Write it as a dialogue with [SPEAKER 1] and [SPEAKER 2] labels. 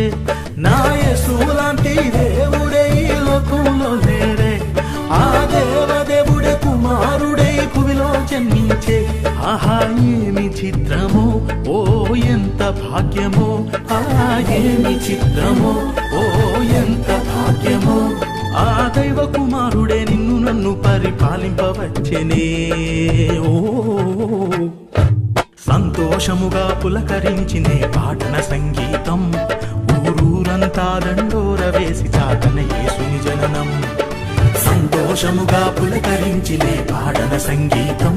[SPEAKER 1] జన్మించే నా యేసు లాంటి దేవుడే ఈ లోకంలో లేరే ఆ దేవదేవుడే కుమారుడే భువిలో జన్మించే ఆహా ఏమి చిత్రమో ఓ ఎంత భాగ్యమో ఆహా ఏమి చిత్రమో ఓ ఎంత భాగ్యమో ఆ దైవ కుమారుడే నిన్ను నన్ను పరిపాలింపవచ్చనే ఓ సంతోషముగా పులకరించినే పాటన సంగీతం ఊరూరంతా దండోర వేసి చాటన యేసుని జననం సంతోషముగా పులకరించినే పాటన సంగీతం